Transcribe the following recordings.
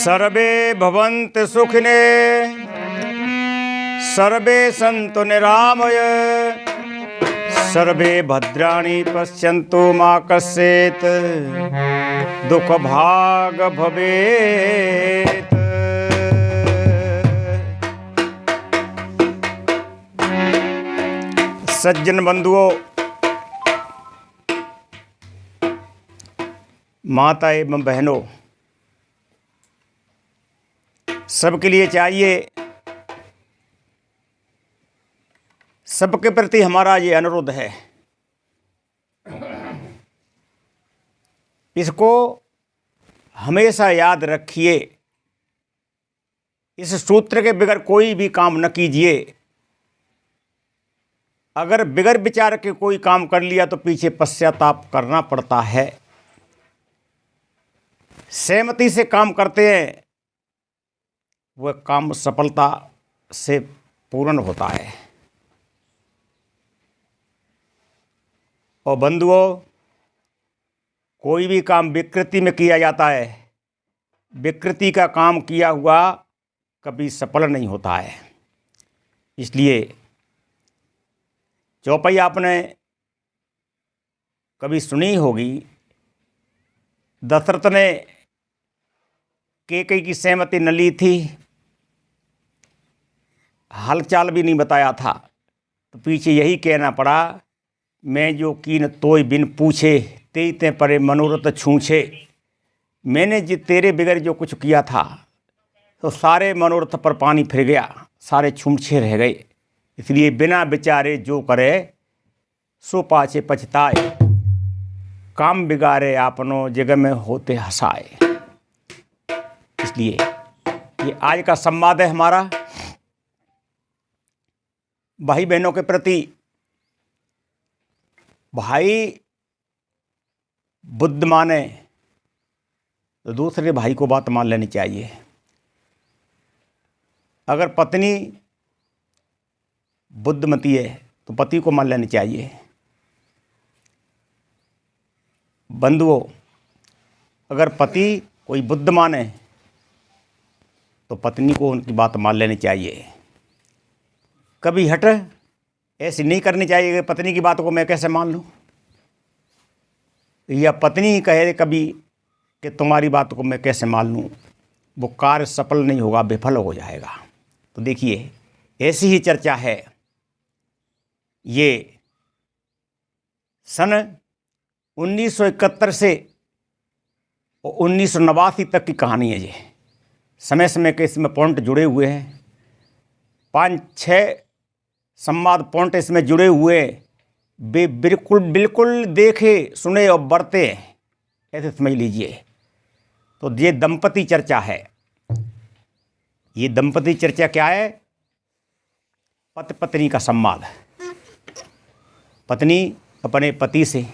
सर्वे भवन्तु सुखिने सर्वे सन्तु निरामय सर्वे भद्राणि पश्यन्तु मा कश्चित् दुःखभाग् भवेत्। सज्जन बंधुओं, माता एवं बहनों, सबके लिए चाहिए, सबके प्रति हमारा ये अनुरोध है, इसको हमेशा याद रखिए। इस सूत्र के बगैर कोई भी काम न कीजिए। अगर बिगर विचार के कोई काम कर लिया तो पीछे पश्चाताप करना पड़ता है। सहमति से काम करते हैं, वह काम सफलता से पूर्ण होता है। और बंधुओं, कोई भी काम विकृति में किया जाता है, विकृति का काम किया हुआ कभी सफल नहीं होता है। इसलिए चौपाई आपने कभी सुनी होगी। दशरथ ने कैकेयी की सहमति न ली थी, हालचाल भी नहीं बताया था, तो पीछे यही कहना पड़ा, मैं जो कीन तोय बिन पूछे तेई ते परे मनोरथ छूछे। मैंने जी तेरे बगैर जो कुछ किया था तो सारे मनोरथ पर पानी फिर गया, सारे छूछे रह गए। इसलिए बिना विचारे जो करे सो पाछे पछताए, काम बिगाड़े आपनो जगह में होते हंसाए। इसलिए ये आज का संवाद है हमारा भाई बहनों के प्रति। भाई बुद्ध माने तो दूसरे भाई को बात मान लेनी चाहिए। अगर पत्नी बुद्धिमती है तो पति को मान लेनी चाहिए। बंधुओं, अगर पति कोई बुद्धिमान है तो पत्नी को उनकी बात मान लेनी चाहिए। कभी हट ऐसी नहीं करनी चाहिए कि पत्नी की बात को मैं कैसे मान लूँ, या पत्नी ही कहे कभी कि तुम्हारी बात को मैं कैसे मान लूँ। वो कार्य सफल नहीं होगा, विफल हो जाएगा। तो देखिए, ऐसी ही चर्चा है। ये सन 1971 से 1989 तक की कहानी है। ये समय समय के इसमें पॉइंट जुड़े हुए हैं, 5-6 संवाद पॉइंट इसमें जुड़े हुए। वे बिल्कुल देखे सुने और बरते, ऐसे समझ लीजिए। तो ये दंपति चर्चा है। ये दंपति चर्चा क्या है? पति पत्नी का संवाद। पत्नी अपने पति से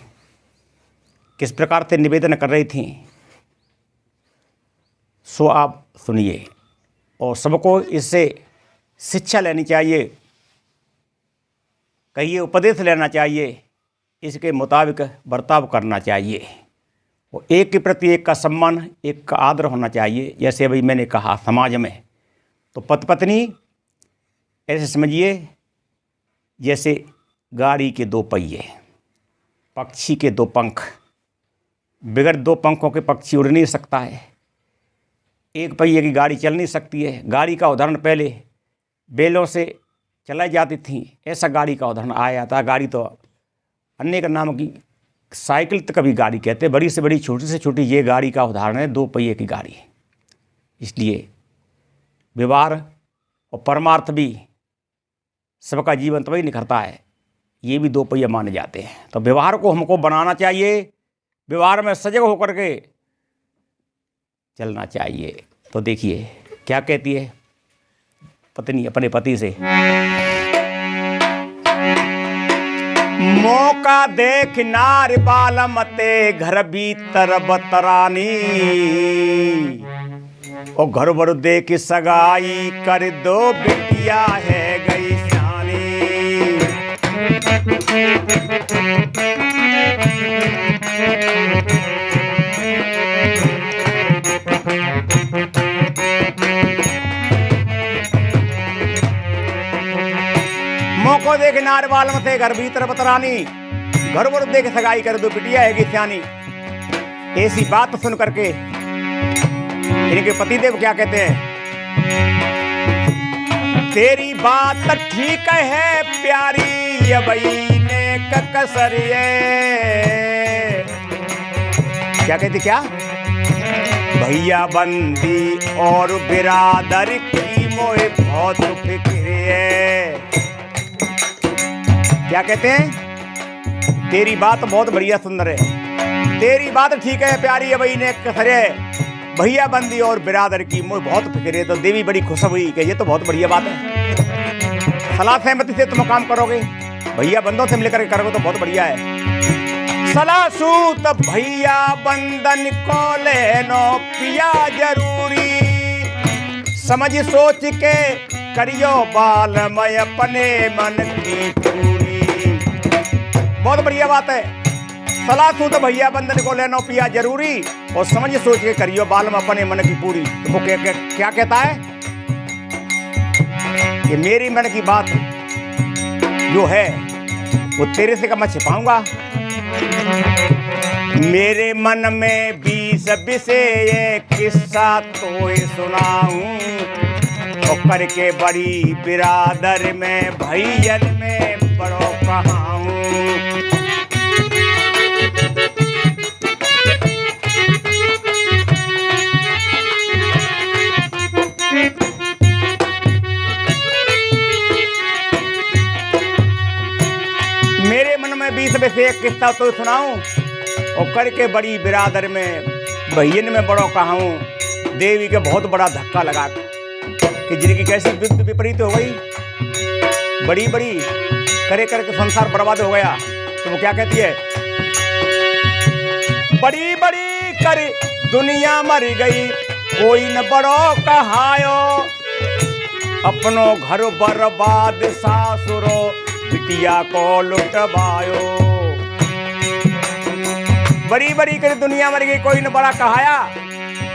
किस प्रकार से निवेदन कर रही थी, सो आप सुनिए। और सबको इससे शिक्षा लेनी चाहिए, कहिए उपदेश लेना चाहिए, इसके मुताबिक बर्ताव करना चाहिए। और एक के प्रति एक का सम्मान, एक का आदर होना चाहिए। जैसे अभी मैंने कहा, समाज में तो पति पत्नी ऐसे समझिए जैसे गाड़ी के दो पहिए, पक्षी के दो पंख। बगैर दो पंखों के पक्षी उड़ नहीं सकता है, एक पहिए की गाड़ी चल नहीं सकती है। गाड़ी का उदाहरण पहले बैलों से चलाई जाती थी, ऐसा गाड़ी का उदाहरण आया था। गाड़ी तो अन्य का नाम की साइकिल तक कभी गाड़ी कहते, बड़ी से बड़ी छोटी से छोटी ये गाड़ी का उदाहरण है, दो पहिए की गाड़ी। इसलिए व्यवहार और परमार्थ भी सबका जीवन तभी निखरता है, ये भी दो पहिया माने जाते हैं। तो व्यवहार को हमको बनाना चाहिए, व्यवहार में सजग होकर के चलना चाहिए। तो देखिए क्या कहती है पत्नी अपने पति से, मौका देख नार बाल मते घर भीतर बतरानी, और घर भर देख सगाई कर दो बिटिया है गई सियानी। नार बालम थे घर भीतर बतरानी, घर वर देख सगाई कर दो बिटिया है सियानी। ऐसी बात सुन करके इनके पतिदेव क्या कहते हैं, तेरी बात ठीक है प्यारी ये बहीने कसरिए। क्या कहती, क्या भैया बंदी और बिरादर की मोहे बहुत फिक्र है। क्या कहते हैं, तेरी बात बहुत बढ़िया सुंदर है, तेरी बात ठीक है प्यारी है बहीने कसरिए, भैया बंदी और बिरादर की मोहे बहुत फिक्र है। तो देवी बड़ी खुश हुई कि ये तो बहुत बढ़िया बात है, सलाह सहमति से तुम काम करोगे, भैया बंदों से मिलकर करोगे तो बहुत बढ़िया है। सलाह सूत भैया बंदन को लेनो पिया जरूरी, समझ सोच के करियो बालमय अपने मन की पूरी। बहुत बढ़िया बात है, सलाह सूत भैया बंदन को लेनो पिया जरूरी, और समझ सोच के करियो बालम अपने मन की पूरी। तो वो क्या कहता है कि मेरी मन की बात जो है वो तेरे से मैं छिपाऊंगा। मेरे मन में 20 विषय ये किस्सा तो सुनाऊं, और करके बड़ी बिरादर में भैयन में बड़ो कहाऊं। मेरे मन में 20 विषय एक किस्सा तो सुनाऊं, और करके बड़ी बिरादर में भैयन में बड़ो कहाऊं। देवी के बहुत बड़ा धक्का लगा कि जिनकी कैसी विपरीत हो गई, बड़ी बड़ी करे करके संसार बर्बाद हो गया। तो वो क्या कहती है, बड़ी बड़ी कर दुनिया मर गई कोई न बड़ो कहायो, अपनो घर बर्बाद सासुरो बिटिया को लुटवायो। बड़ी बड़ी कर दुनिया मर गई कोई न बड़ा कहाया,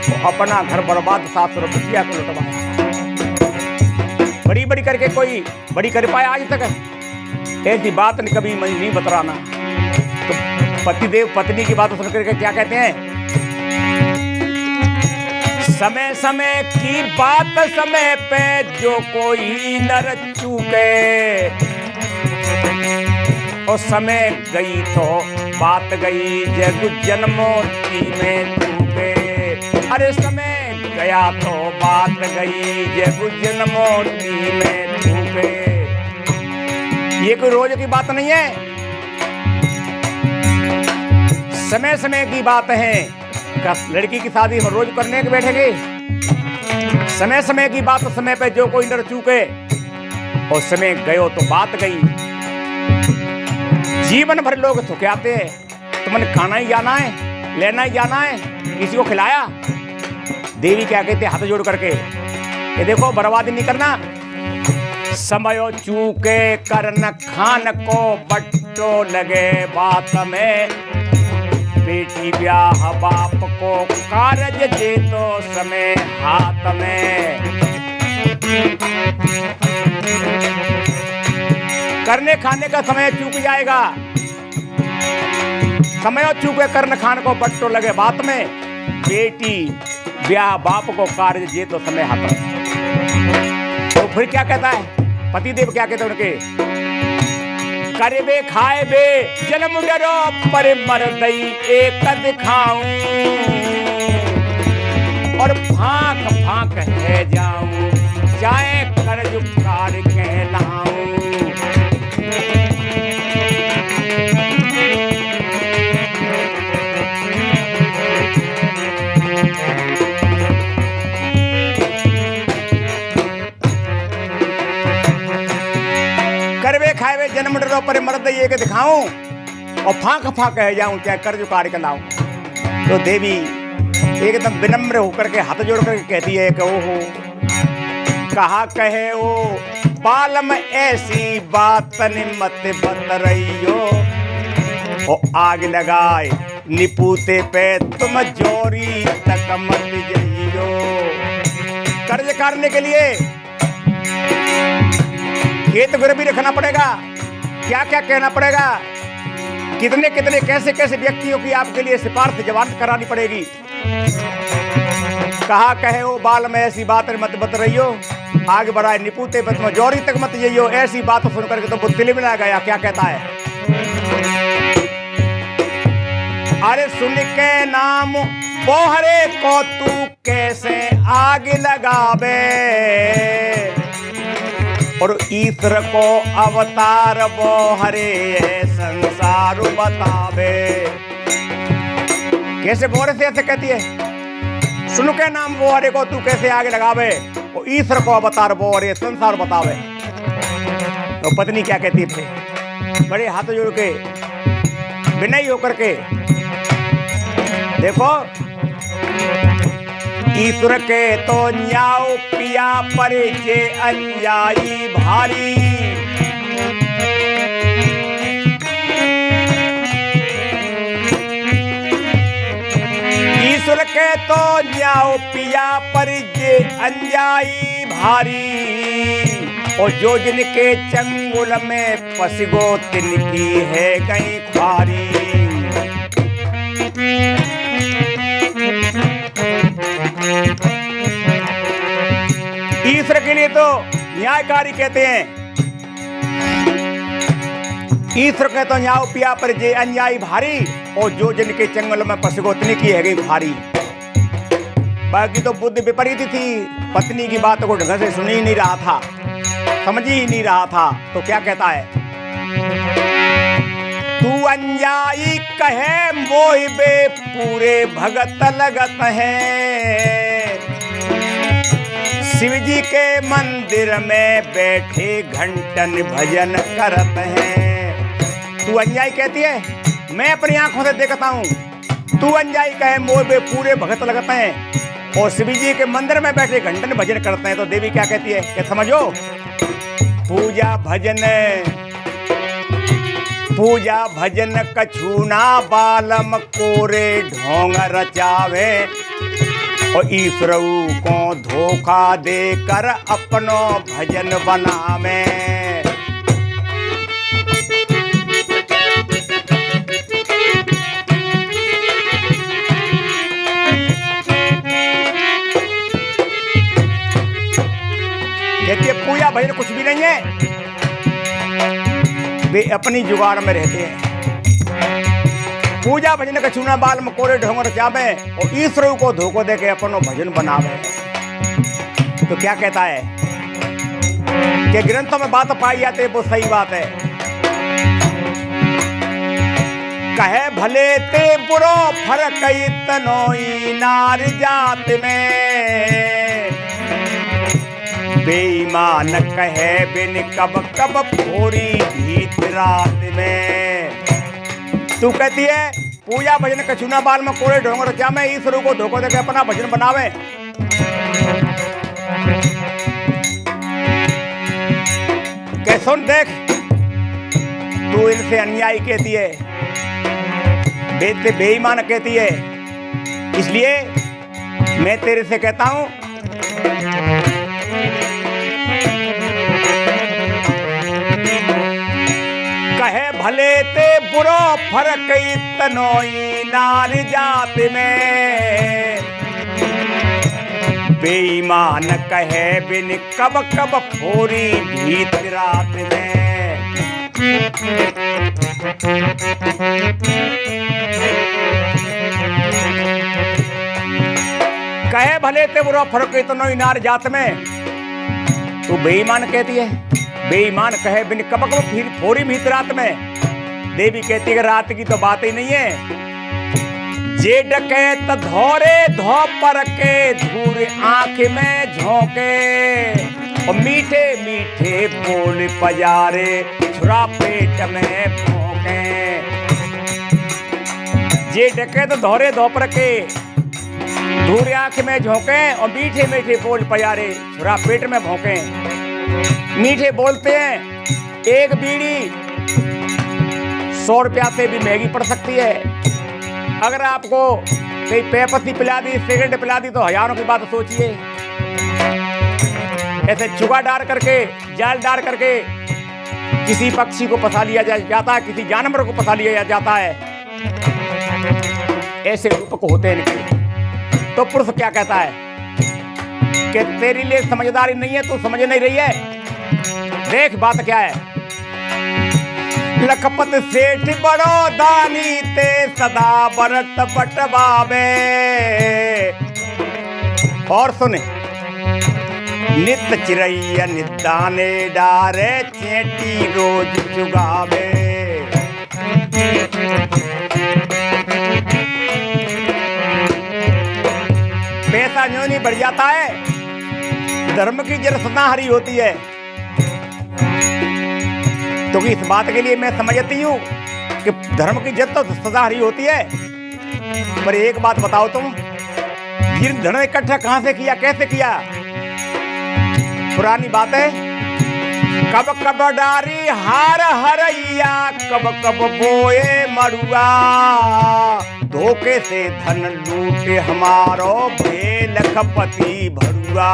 तो अपना घर बर्बाद सासुरो बिटिया को लुटवाया। बड़ी बड़ी करके कोई बड़ी कर पाया आज तक, ऐसी बात कभी नहीं बतराना। तो पतिदेव पत्नी की बात सुन करके क्या कहते हैं, समय समय की बात समय पे जो कोई नर चूके, और समय गई तो बात गई जग जन्मों में चूके। अरे समय गया तो बात गई जग जन्मों में चूके। ये कोई रोज की बात नहीं है, समय समय की बात है। लड़की की शादी हम रोज करने के बैठेंगे, समय समय की बात समय पे जो कोई नर चूके, और समय गयो तो बात गई। जीवन भर लोग थके आते हैं, तुमने खाना ही जाना है, लेना ही जाना है, किसी को खिलाया। देवी क्या कहते, हाथ जोड़ करके ये देखो बर्बादी नहीं करना। समयो चूके करन खान को बट्टो लगे बात में, बेटी ब्याह बाप को कारज दे तो समय हाथ में। करने खाने का समय चूक जाएगा, समय चूके कर्ण खान को बट्टो लगे बात में, बेटी ब्याह बाप को कार्य दे तो समय हाथ में। तो फिर क्या कहता है पतिदेव, क्या कहते हैं उनके, करे बे खाए बे जन्म डरो पर मर दई एक दिखाऊं, और फांक फांक है जाऊं चाहे कर जुकार कहलाऊं। करवे खाए जन्म डरो पर मर्द ये के दिखाऊं, और फांक फांक है जाऊं चाहे कर जो कार्य लाऊं। तो देवी एकदम विनम्र होकर के हाथ जोड़ करके कहती है कि ओहो कहा कहे ओ बालम ऐसी बात मत बतरइयो, और आग लगाए निपूते पे तुम जोरी तक मत जइयो। कर्ज करने के लिए खेत गिरवी रखना पड़ेगा, क्या क्या कहना पड़ेगा, कितने कितने कैसे कैसे व्यक्तियों की आपके लिए सिफारिश जमानत करानी पड़ेगी। कहा कहे वो बाल में ऐसी बात मत बत रही हो, आगे बढ़ाए निपुते बत जोरी तक मत जाइयो। ऐसी बात सुन करके तो बुद्धि में आ गया। क्या कहता है, अरे सुन के नाम बोहरे को तू कैसे आग लगावे, और ईश्वर को अवतार बोहरे संसार बतावे। कैसे बोहरे से ऐसे कहती है, सुन के नाम बोहरे को तू कैसे आग लगावे, और ईश्वर को अवतार बोहरे संसार बतावे। तो पत्नी क्या कहती थी, बड़े हाथ जोड़ के विनयी होकर के, देखो ईश्वर के तो न्याओ पिया परिचे अन्यायी भारी, ईश्वर के तो न्याओ पिया परिचे अन्यायी भारी, और जो जिनके चंगुल में फंसगो तिनकी है गई ख्वारी। ईश्वर के लिए तो न्यायकारी कहते हैं, ईश्वर के तो न्याय पिया पर जे अन्यायी भारी, और जो जिनके चंगल में फंसगो तिनकी है गई भारी। बाकी तो बुद्धि विपरीत थी, पत्नी की बात को ढंग से सुन ही नहीं रहा था, समझ ही नहीं रहा था। तो क्या कहता है, तू अन्यायी कहे मोहि बे पूरे भगत लगत है, शिव जी के मंदिर में बैठे घंटन भजन करत हैं। तू अन्यायी कहती है, मैं अपनी आंखों से देखता हूँ, तू अन्यायी कहे मोहि बे पूरे भगत लगत हैं, और शिव जी के मंदिर में बैठे घंटन भजन करते हैं। तो देवी क्या कहती है कि समझो, पूजा भजन कछूना बालम कोरे ढोंग रचावे, और ईश्वर को धोखा देकर अपनो भजन बनावे। कहती है पूजा भजन कुछ भी नहीं है, वे अपनी जुगाड़ में रहते हैं। पूजा भजन का चूना बाल में कोरे ढोंगर जावे, और ईश्वर को धोखो दे के अपनो भजन बनावे। तो क्या कहता है कि ग्रंथों में बात पाई जाती है, वो सही बात है। कहे भले ते बुरो फर्क इतनोई नार जात में, बेईमान कहे बिन कब कब फोरी भीत रात में। तू कहती है पूजा भजन कछुना बाल में कोरे ढोंगर क्या मैं ईश्वर को धोखो देके अपना भजन बनावे। क्या सुन देख, तू इनसे अन्यायी कहती है, वेद से बेईमान कहती है, इसलिए मैं तेरे से कहता हूं कहे भले ते बुरो फर्क इतनोई नार जात में, बेईमान कहे बिन कब कब फोरी भीत रात में। कहे भले ते बुरो फर्क इतनोई नार जात में, तू बेईमान कहती है, बेईमान कहे बिन कब कब फिर फोरी भीत रात में। देवी कहती है रात की तो बात ही नहीं है, जे डकैत धोरे धो पर के धूर आंख में झोंके, और मीठे मीठे बोल पजारे छुरा पेट में भोंके। जे डकैत धोरे धो पर के धूर आंख में झोंके, और मीठे मीठे बोल पजारे छुरा पेट में भोंके। मीठे बोलते हैं, एक बीड़ी 100 रुपया से भी महंगी पड़ सकती है। अगर आपको कहीं पेपसी पिला दी, सिगरेट पिला दी, तो हजारों की बात सोचिए। ऐसे चुगा डाल करके, जाल डाल करके किसी पक्षी को फंसा लिया जाता है, किसी जानवर को फंसा लिया जाता है, ऐसे रूपक होते हैं इनके। तो पुरुष क्या कहता है कि तेरे लिए समझदारी नहीं है, तू समझ नहीं रही है। देख बात क्या है। लखपत सेठ बड़ो दानी ते सदा बरत बटवावे। और सुने, नित चिरैया निदाने डारे चेटी रोज चुगावे। पैसा न्यों नहीं बढ़ जाता है, धर्म की जड़ सदा हरी होती है। तो इस बात के लिए मैं समझती हूँ कि धर्म की जड़ तो सदा हरी होती है। पर एक बात बताओ तुम, ये धन इकट्ठा कहां से किया, कैसे किया? पुरानी बात है, कब कब डारी हार हरैया, कब कब बोए मड़ुआ, धोखे से धन लूटे हमारो भे लखपति भरुआ।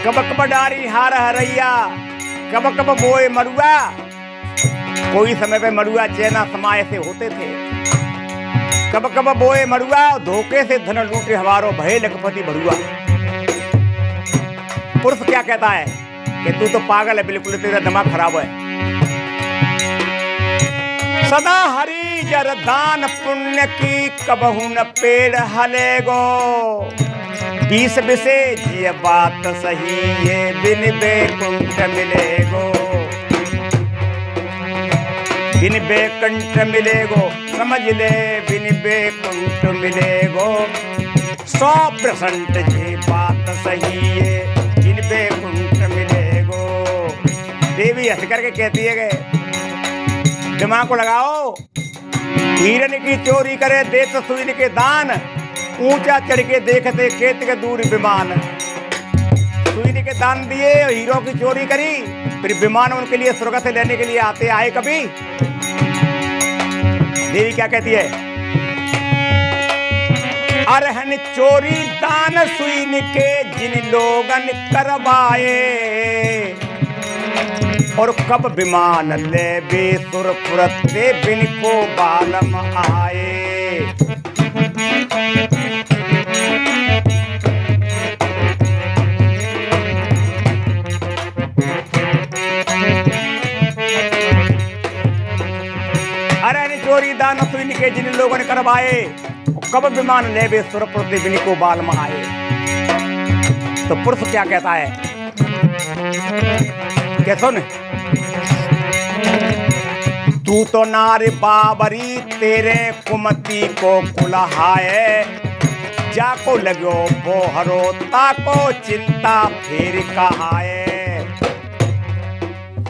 कब कब डारी हार हरैया, कब कब बोए मड़ुआ। कोई समय पे मड़ुआ चैना समाये से होते थे। कब कब बोए मड़ुआ, धोखे से धन लूटे हमारो भय लखपति भरुआ। पुरुष क्या कहता है कि तू तो पागल है, बिल्कुल तेरा दिमाग खराब है। सदा हरी जर दान पुण्य की, कबहू न पेड़ हलेगो। 20 बिसे ये बात सही, ये बिन बेकुंठ मिलेगो। बिन बेकुंठ मिलेगो, समझ ले, बिन बेकुंठ मिलेगो। 100% ये बात सही है, बिन बेकुंठ मिलेगो। देवी हंस करके कहती है कि दिमाग को लगाओ। हिरन की चोरी करे देत सुइन के दान, ऊंचा चढ़ के देखते केत के दूर विमान। सुइन के दान दिए, हीरो की चोरी करी, फिर विमान उनके लिए स्वर्ग से लेने के लिए आते आए कभी। देवी क्या कहती है? अरहन चोरी दान सुइन के, जिन लोगन करवाए, और कब विमान ले बेसुरपुरत से बिन को बालम आए। अरे चोरी दान सुइन के, जिन लोगों ने करवाए, कब विमान ले बेसुरपुर से बिन को बालम आए। तो पुरुष क्या कहता है कि सुन, तू तो नारी बाबरी, तेरे कुमती को कुलहाए। जाको लगो बोहरो, ताको चिंता फिर कहाए।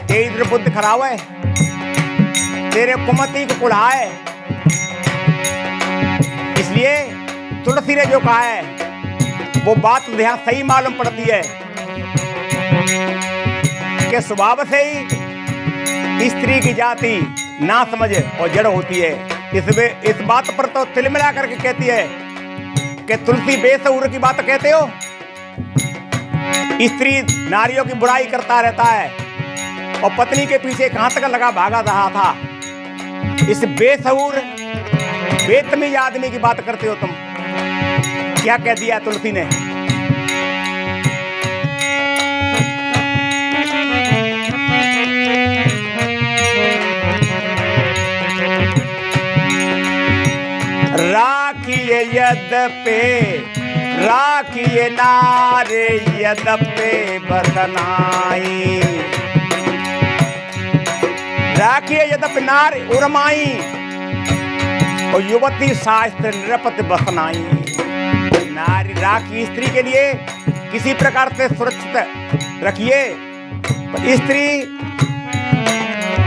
तेरी बुद्धि खराब है, तेरे कुमती को कुल्हाए। इसलिए तुलसी ने जो कहा है वो बात ध्यान सही मालूम पड़ती है कि स्वभाव से ही स्त्री की जाति ना समझ और जड़ होती है। इस बात पर तो तिल मिला करके कहती है कि तुलसी बेसहुर की बात कहते हो। स्त्री नारियों की बुराई करता रहता है और पत्नी के पीछे कहां तक लगा भागा रहा था। इस बेसहुर बेतमीज आदमी की बात करते हो तुम। क्या कह दिया तुलसी ने? राखिए यद्यपि, राखिए नारे यद्यपि बसनाई। राखिए यद्यपि नार उर्माई, और युवती शास्त्र निरपत बसनाई। नारी राखी स्त्री के लिए किसी प्रकार से सुरक्षित रखिए। स्त्री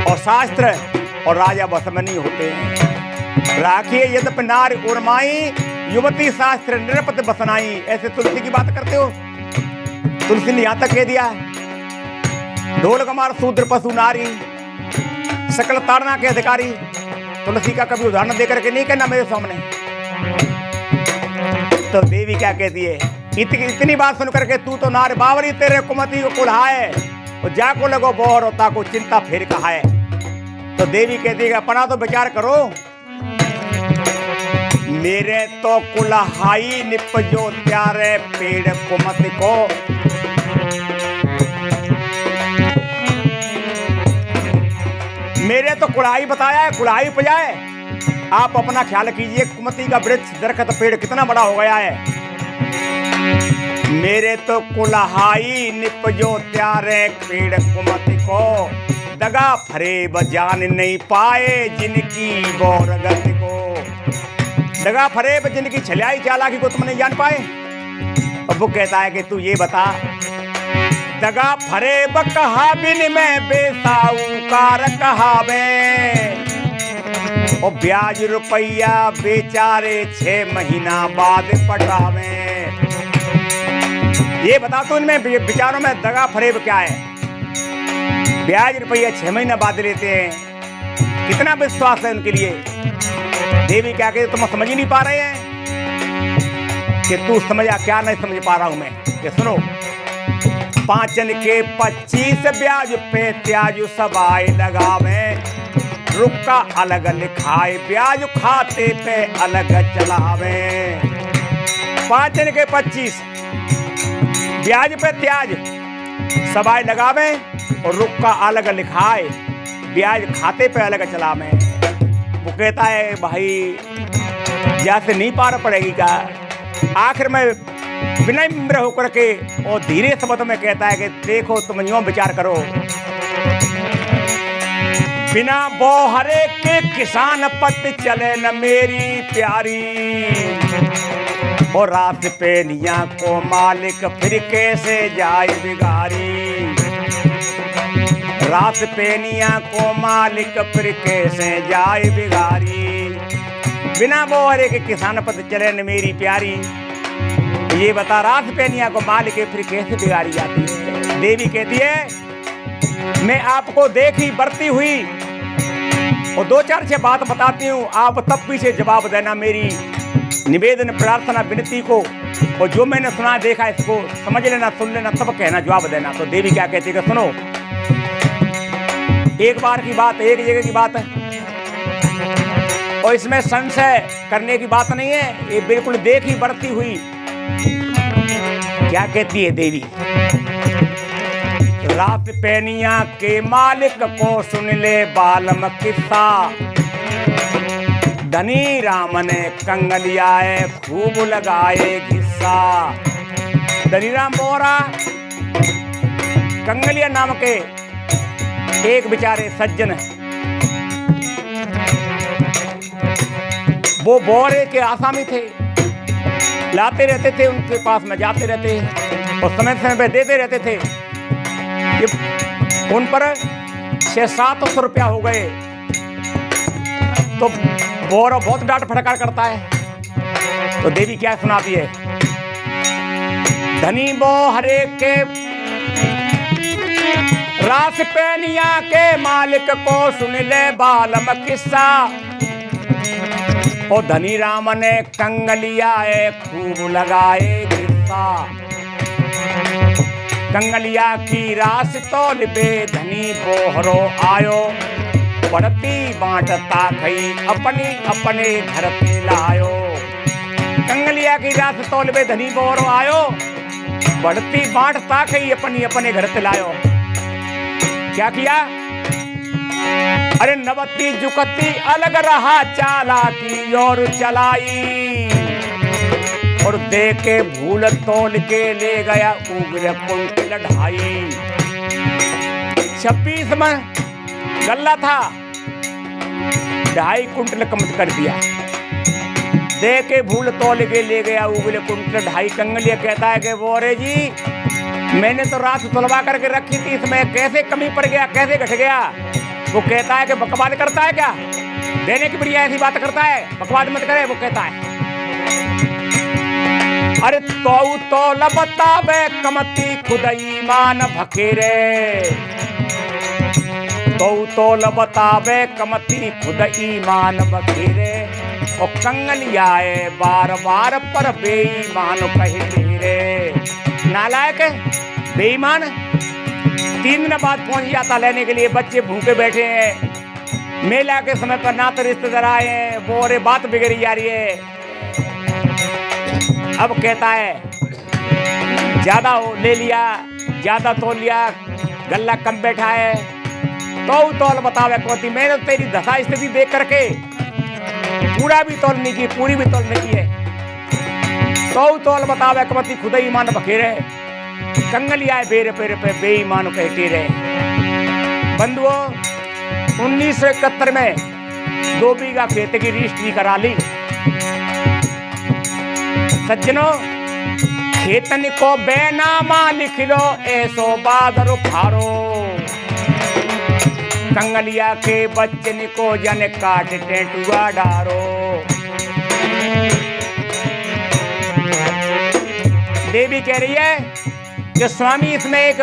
और शास्त्र और राजा बस में नहीं होते हैं। राखिए यद्यपि नारी उर्माई, युवती शास्त्र निरपत बसनाई। ऐसे तुलसी की बात करते हो? तुलसी ने यहां तक कह दिया, ढोल कमार शूद्र पशु नारी, सकल ताड़ना के अधिकारी। तुलसी का कभी उदाहरण देकर के नहीं कहना मेरे सामने। तो देवी क्या कहती है? इतनी बात सुन करके तू तो नार बावरी तेरे कुमति को कुल्हाए और जाको लगो बोहर होता को चिंता फिर कहा है। तो देवी कहती है अपना तो विचार करो, मेरे तो कुल्हाई निपजो त्यारे पेड़ कुमति को, मेरे तो कुल्हाई बताया है, कुल्हाई उपजाए। आप अपना ख्याल कीजिए, कुमति का वृक्ष दरख्त पेड़ कितना बड़ा हो गया है। मेरे तो कुल्हाई निपजो त्यारे पेड़ कुमति को, दगा फरेब जान नहीं पाए जिनकी बोरगति को। दगा फरेब जिनकी छलियाई चालाकी को तुम नहीं जान पाए। अब वो कहता है कि तू ये बता, दगा फरेब कहा बिन में बेसाऊकार कहावे, और ब्याज रुपया बेचारे 6 महीना बाद पटावे। ये बता तो इनमें विचारों में दगा फरेब क्या है। ब्याज रुपया 6 महीना बाद लेते हैं, कितना विश्वास है उनके लिए। देवी क्या कहते तुम समझ ही नहीं पा रहे हैं कि तू समझा क्या नहीं समझ पा रहा हूं मैं। ये सुनो, 5 के 25 ब्याज पे त्याज सबाई लगावे, रुका अलग लिखाए ब्याज खाते पे अलग चलावे। 5 के 25 ब्याज पे त्याज सबाई लगावे और रुका अलग लिखाए ब्याज खाते पे अलग चलावे। वो कहता है भाई जैसे नहीं पार पड़ेगी क्या। आखिर में विनम्र होकर के और धीरे शब्द में कहता है कि देखो तुम यूं विचार करो, बिना बोहरे के किसान पत्ती चले न मेरी प्यारी, और रात पे निया को मालिक फिर कैसे जाए बिगारी। रात पे निया को मालिक फिर कैसे जाए बिगारी, बिना बोहरे के किसान पत्ती चले न मेरी प्यारी। ये बता रात पेनिया को मालिक फिर कैसे बिगाड़ी जाती है। देवी कहती है मैं आपको देखी बढ़ती हुई और 2-4 से बात बताती हूँ, आप तब भी से जवाब देना मेरी निवेदन प्रार्थना विनती को, और जो मैंने सुना देखा इसको समझ लेना सुन लेना तब कहना जवाब देना। तो देवी क्या कहती है सुनो, एक बार की बात एक जगह की बात है और इसमें संशय करने की बात नहीं है, ये बिल्कुल देखी बढ़ती हुई। क्या कहती है देवी, रात पेनिया के मालिक को सुन ले बालम किस्सा, धनी राम ने कंगलियाए खूब लगाए घिस्सा। धनी राम बोरा कंगलिया नाम के एक बेचारे सज्जन, वो बोरे के आसामी थे, लाते रहते थे उनके पास में, जाते रहते और समय समय पे देते रहते थे। उन पर 600-700 रुपया हो गए तो बोरा बहुत डांट फटकार करता है। तो देवी क्या सुनाती है, धनी बोहरे के रास पेनिया के मालिक को सुन ले बालम किस्सा, और धनी राम ने कंगलियाए खूब लगाए घिस्सा। कंगलिया की रास तोल बे धनी बोहरो आयो, बढ़ती बांटता खई अपनी अपने घर पे लायो। कंगलिया की रास तोल बे धनी बोहरो आयो, बढ़ती बांटता खई अपनी अपने घर पे लायो। क्या किया, अरे नवती जुकती अलग रहा चालाकी और चलाई, और दे के भूल तोल के ले गया उग्र कुंटल 2.5। 26 में गल्ला था, 2.5 कुंटल कम कर दिया। दे के भूल तोल के ले गया उग्र कुंटल 2.5। कंगलिया कहता है कि बोरे जी मैंने तो रात तुलवा करके रखी थी, इसमें कैसे कमी पड़ गया, कैसे घट गया। वो कहता है कि बकवाद करता है क्या, देने की बढ़िया ऐसी बात करता है, बकवाद मत करे। वो कहता है अरे तो लबतावे कमती खुद ईमान भकेरे, तो लबतावे कमती खुद ईमान भकेरे, और कंगलियाए बार बार पर बेईमान कहे तेरे। नालायक, बेईमान। 3 दिन बाद पहुंच जाता लेने के लिए। बच्चे भूखे बैठे हैं, मेला के समय पर ना तो रिश्तेदार आए हैं, वो अरे बात बिगड़ी जा रही है। अब कहता है ज्यादा ले लिया, ज्यादा तोल लिया, गल्ला कम बैठा है तो तोल बतावे कोती। मैंने तो तेरी दशा स्थिति देख करके पूरा भी तोल नहीं की, पूरी भी तोल नहीं की है, तो तोल बतावे कोती। खुद ही ईमान बखेरे कंगलिया बेरे पेरे पे बेईमान कहते रहे। बंधुओं, 1971 में 2 बीघा खेत की रजिस्ट्री करा ली। सज्जनों, खेतन को बेनामा लिख लो, ऐसो बादर फारो। कंगलिया के बच्चन को जन काट टेटुआ डारो। देवी कह रही है कि स्वामी इसमें एक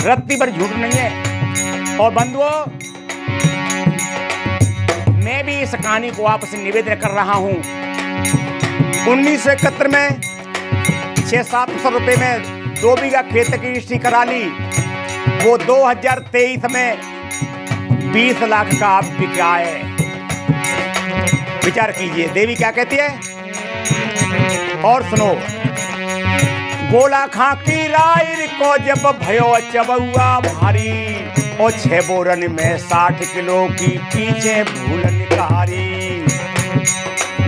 रत्ती पर झूठ नहीं है। और बंधुओं, मैं भी इस कहानी को आपसे निवेदन कर रहा हूं। 1971 में 600-700 रुपए में 2 बीघा खेत की रजिस्ट्री करा ली। वो 2023 में 20 लाख का आप बिका है। विचार कीजिए देवी क्या कहती है। और सुनो, गोला खा की राय को जब भयो चबुआ भारी, और 6 बोरन में 60 किलो की पीछे भूल निकारी।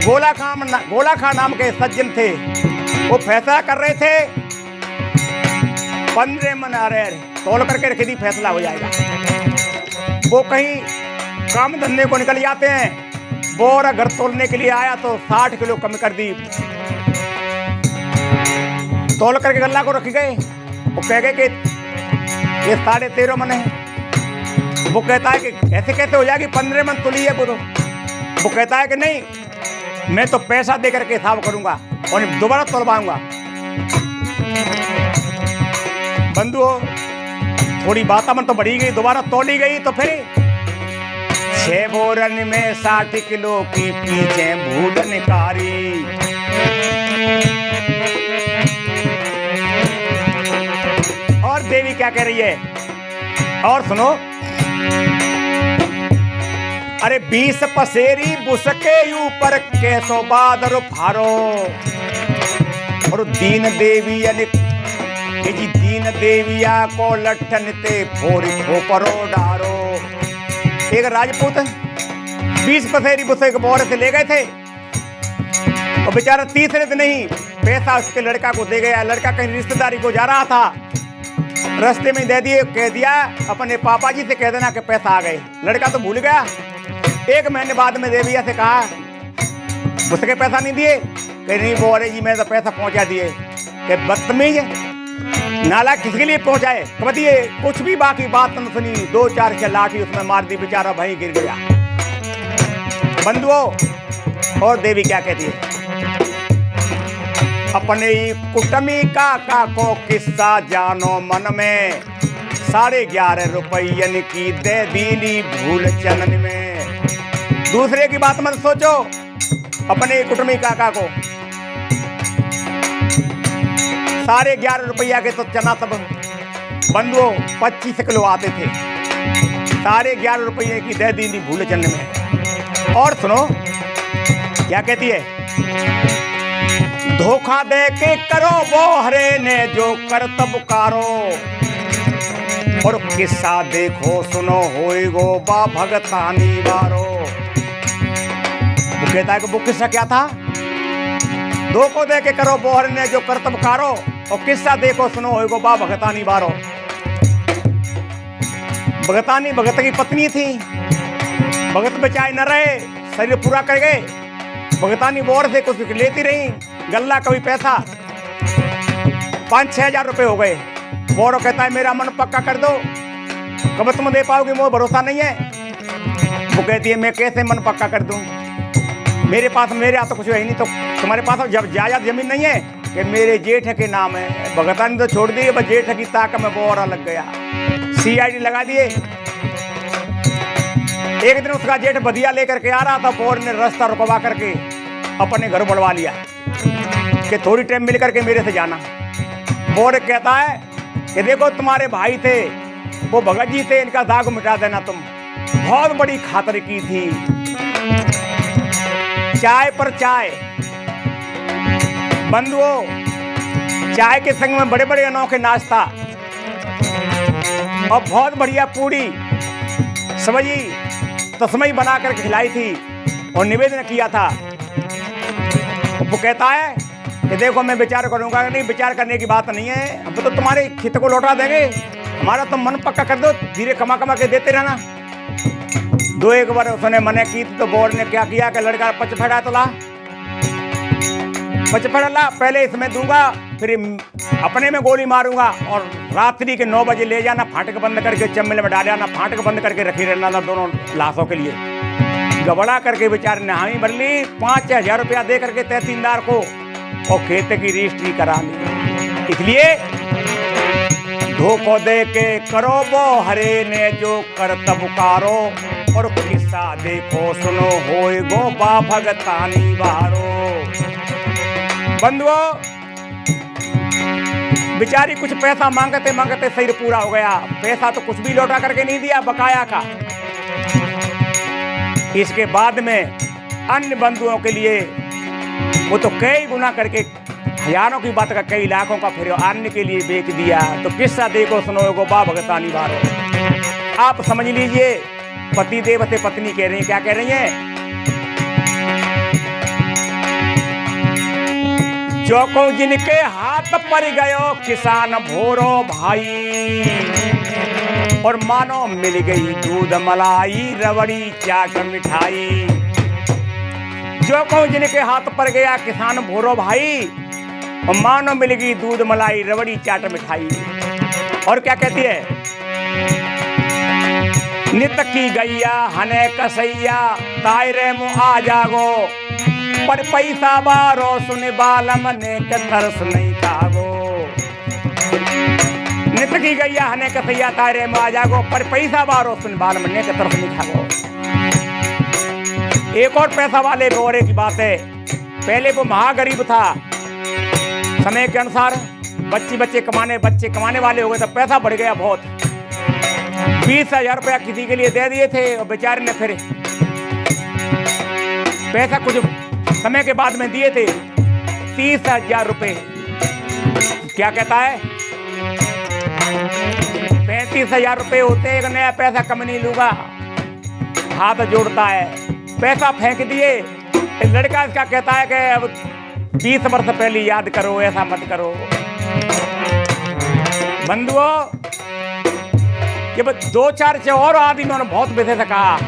गोला खां नाम के सज्जन थे, वो फैसला कर रहे थे 15 मन आ रहे, तोल करके रख दी, फैसला हो जाएगा। वो कहीं काम धंधे को निकल जाते हैं, बोरा घर तोलने के लिए आया तो 60 किलो कम कर दी, तोल करके गल्ला को रख गए। वो कह गए कि ये 13.5 मन है। वो कहता है कि ऐसे कैसे हो जाएगी, 15 मन तुली है वो कहता है कि नहीं, मैं तो पैसा दे करके हिसाब करूंगा और दोबारा तोलवाऊंगा। बंधुओं, थोड़ी बात मन तो बढ़ी गई, दोबारा तोली गई तो फिर 6 बोरन में 60 किलो की पीछे भूल निकारी। और देवी क्या कह रही है, और सुनो। अरे 20 पसेरी बुसके ऊपर कैसो बादर फारो। और दीन देवी जी दीन देविया को लठन ते फोरी खोपरो डारो। एक राजपूत 20 पसेरी बुसके के बोरे से ले गए थे, और बेचारा तीसरे दिन नहीं पैसा उसके लड़का को दे गया। लड़का कहीं रिश्तेदारी को जा रहा था, रास्ते में दे दिए, कह दिया अपने पापा जी से कह देना कि पैसा आ गए। लड़का तो भूल गया। 1 महीने बाद में देविया से कहा, उसके पैसा नहीं दिए? कह नहीं, वो अरे जी मैं तो पैसा पहुंचा दिए। कि बदतमीज नाला किसके लिए पहुंचाए? दिए कुछ भी बाकी बात न सुनी, 2-4 के लाठी उसमें मार दी, बेचारा भाई गिर गया। बंधुओं, और देवी क्या कहती है, अपने कुटमी काका को किस्सा जानो मन में, 11.5 रुपयन की दे दीनी भूल चलन में। दूसरे की बात मत सोचो, अपने कुटमी काका को 11.5 रुपया के तो चना तब बंधुओं 25 किलो आते थे, 11.5 रुपये की दे दीनी भूल चलन में। और सुनो क्या कहती है, धोखा दे के करो वो हरे ने जो करतब कारो। और किस्सा देखो सुनो होई गो बा भगतानी वारो। वो कहता है कि वो किस्सा क्या था, धोखो दे के करो वो हरे ने जो करतब कारो, और किस्सा देखो सुनो होई गो बा भगतानी वारो। भगतानी भगत की पत्नी थी, भगत बचाए न रहे, शरीर पूरा कर गए। भगतानी बोर से कुछ लेती रही, गल्ला कभी पैसा 5-6 हजार रुपए हो गए। बोरो कहता है मेरा मन पक्का कर दो, कब तुम दे पाओगे, मुझे भरोसा नहीं है। वो कहती है मैं कैसे मन पक्का कर दूं, मेरे पास तो कुछ है ही नहीं, तो तुम्हारे पास जब जायदाद जमीन नहीं है कि मेरे जेठ के नाम है। भगतानी तो छोड़ दी, बस जेठ की ताक में बोरा लग गया, CID लगा दिए। एक दिन उसका जेठ बधिया लेकर के आ रहा था, बोर ने रास्ता रुकवा करके अपने घर बढ़वा लिया कि थोड़ी टाइम मिल करके मेरे से जाना। बोर कहता है कि देखो तुम्हारे भाई थे वो भगत जी थे, इनका दाग मिटा देना तुम। बहुत बड़ी खातिर की थी। चाय पर चाय, बंधुओं, चाय के संग में बड़े बड़े अनोखे नाश्ता और बहुत बढ़िया पूरी सब्जी तस्मई बना कर खिलाई थी और निवेदन किया था। वो कहता है कि देखो मैं विचार करूंगा। नहीं, विचार करने की बात नहीं है, अब तो तुम्हारे खेत को लौटा देंगे, हमारा तो मन पक्का कर दो, धीरे कमा कमा के देते रहना। दो एक बार उसने मने की तो बोर्ड ने क्या किया कि लड़का पच फड़ा तो ला, पच फड़ा ला, पहले इसमें दूंगा फिर अपने में गोली मारूंगा और रात्रि के 9 बजे ले जाना, फाटक बंद करके चम्मल में डाल जाना, फाटक बंद करके रखी रहना था दोनों लाशों के लिए। गबड़ा करके बेचारे ने हामी भर ली, 5,000 रुपया दे करके तहसीलदार को और खेत की रजिस्ट्री करा ली। इसलिए धोखो दे के करो वो हरे ने जो करतब कारो, और किस्सा देखो सुनो होए गो बा भगतानी बारो। बंधुओं, बेचारी कुछ पैसा मांगते मांगते शरीर पूरा हो गया, पैसा तो कुछ भी लौटा करके नहीं दिया बकाया का। इसके बाद में अन्य बंधुओं के लिए वो तो कई गुना करके हजारों की बात का कई लाखों का फिर अन्य के लिए बेच दिया। तो किस्सा देखो सुनो गो बा भगतानी बारो। आप समझ लीजिए, पति देव से पत्नी कह रही है, क्या कह रही है? जो को जिनके हाथ पर गयो किसान भोरो भाई, और मानो मिल गई दूध मलाई रबड़ी चाट मिठाई। जो को जिनके हाथ पर गया किसान भोरो भाई, और मानो मिल गई दूध मलाई रबड़ी चाट मिठाई। और क्या कहती है? नित की गैया हने कसैया तायरे मुँह आ जागो, पर पैसा बारो सुन बालम ने तरस नहीं खागो। नित की गैया हने कसैया तायरे मुँह आ जागो, पर पैसा बारो सुन बालम ने तरस नहीं खागो। एक और पैसा वाले बोरे की बात है। पहले वो महागरीब था, समय के अनुसार बच्चे कमाने वाले हो गए तो पैसा बढ़ गया बहुत। 20,000 रुपया किसी के लिए दे दिए थे और बेचारे ने फिर पैसा कुछ समय के बाद में दिए थे 30,000 रुपये। क्या कहता है? 35,000 रुपये होते एक नया पैसा कम नहीं लूंगा। हाथ जोड़ता है, पैसा फेंक दिए। लड़का इसका कहता है कि अब 20 वर्ष पहले याद करो, ऐसा मत करो। बंधुओं, जब 2-4 और आदमियों ने बहुत पैसे से कहा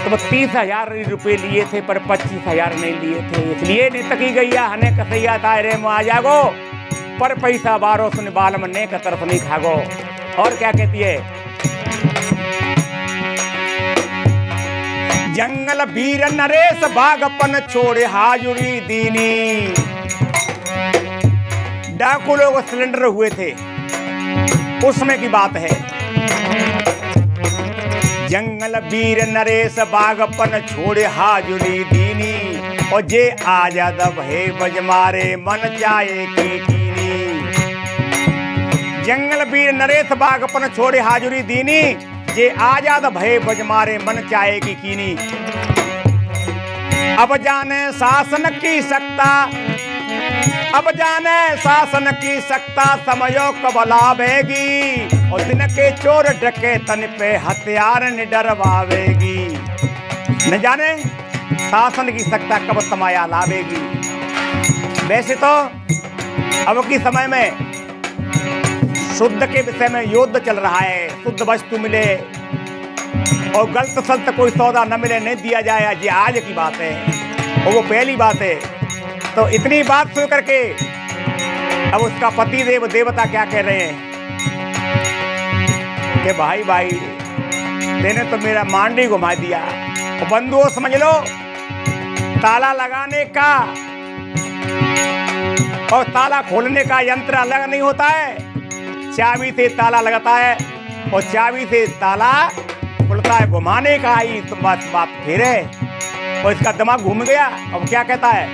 तो 30,000 रुपये लिए थे पर 25,000 नहीं लिए थे। इसलिए नित की गैया हने कसैया तायरे मुँह आ जागो, पर पैसा बारो सुन बालम ने का तरफ नहीं खागो। और क्या कहती है? जंगल वीर नरेश बागपन छोड़े हाजुरी दीनी। डाकू लोग सिलेंडर हुए थे, उस समय की बात है। जंगल वीर नरेश बागपन छोड़े हाजुरी दीनी, और जे आजाद भय बज मारे मन चाहे की कीनी। जंगल वीर नरेश बागपन छोड़े हाजुरी दीनी, जे आजाद भय बज मारे मन चाहे की कीनी। अब जाने शासन की सत्ता, अब जाने शासन की सत्ता समयो कब लावेगी, और दिन के चोर डके तन पे हथियार डरवावेगी। न जाने शासन की सत्ता कब समाया लावेगी। वैसे तो अब के समय में शुद्ध के विषय में युद्ध चल रहा है। शुद्ध वस्तु मिले और गलत सलत कोई सौदा न मिले, नहीं दिया जाए, ये आज की बात है और वो पहली बात है। तो इतनी बात सुन करके अब उसका पति देव देवता क्या कह रहे हैं कि भाई तेने तो मेरा मांडी घुमा दिया। तो बंधुओं समझ लो, ताला लगाने का और ताला खोलने का यंत्र अलग नहीं होता है। चाबी से ताला लगता है और चाबी से ताला खुलता है। घुमाने का ही तो बात फिर है। और इसका दिमाग घूम गया। अब क्या कहता है?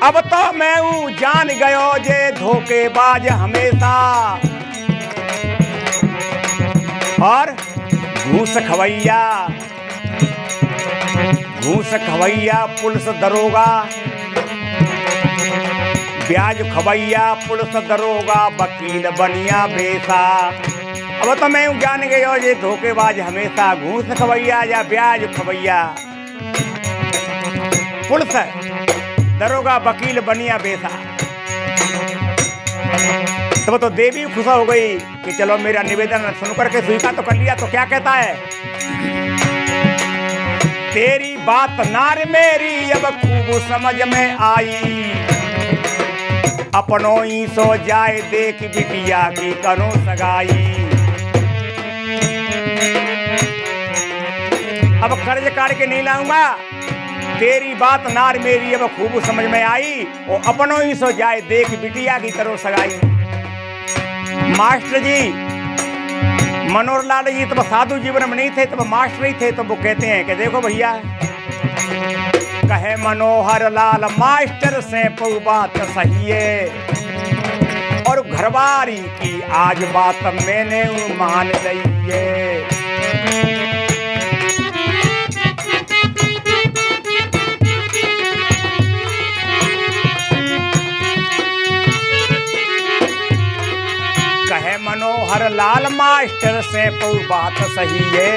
अब तो मैं हूं जान गयो जे धोखेबाज हमेशा, और घूस खवैया पुलिस दरोगा, ब्याज खवैया पुलिस दरोगा, वकील बनिया बेसा। अब तो मैं जान गयो ये धोखेबाज हमेशा, घूस खवैया या ब्याज खवैया, पुलिस दरोगा, वकील बनिया बेसा। तब तो देवी खुश हो गई कि चलो मेरा निवेदन सुन करके स्वीकार तो कर लिया। तो क्या कहता है, तेरी बात नार मेरी अब खूब समझ में आई, अपनों ही सो जाए देख बिटिया की करो सगाई। अब कर्ज काट के नहीं लाऊंगा, तेरी बात नार मेरी अब खूब समझ में आई, और अपनों ही सो जाए देख बिटिया की करो सगाई। मास्टर जी मनोहर लाल जी तब साधु जीवन में नहीं थे, तब मास्टर ही थे। तो वो कहते हैं कि देखो भैया, कहे मनोहर लाल मास्टर से पऊ बात सही है, और घरवारी की आज बात मैंने मान ली है। कहे मनोहर लाल मास्टर से पऊ बात सही है,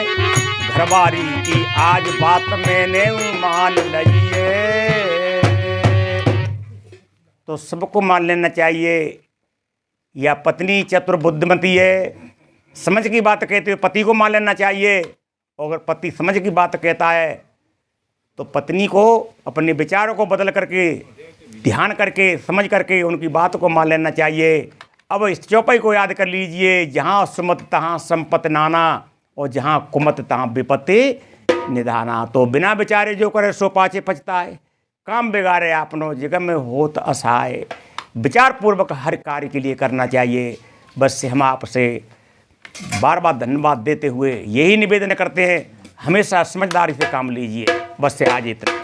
घरवारी की आज बात मैंने मान ली है। तो सबको मान लेना चाहिए। या पत्नी चतुर बुद्धिमती है, समझ की बात कहते हुए पति को मान लेना चाहिए। अगर पति समझ की बात कहता है तो पत्नी को अपने विचारों को बदल करके, ध्यान करके, समझ करके उनकी बात को मान लेना चाहिए। अब इस चौपाई को याद कर लीजिए, जहाँ सुमत तहाँ संपत्ति नाना, और जहाँ कुमत तहाँ विपत्ति निधाना। तो बिना विचारे जो करे सो पाछे पछताए, काम बिगाड़े आपनो जगह में होत असहाय। विचार पूर्वक हर कार्य के लिए करना चाहिए। बस हम आपसे बार बार धन्यवाद देते हुए यही निवेदन करते हैं, हमेशा समझदारी से काम लीजिए। बस से आज इतना।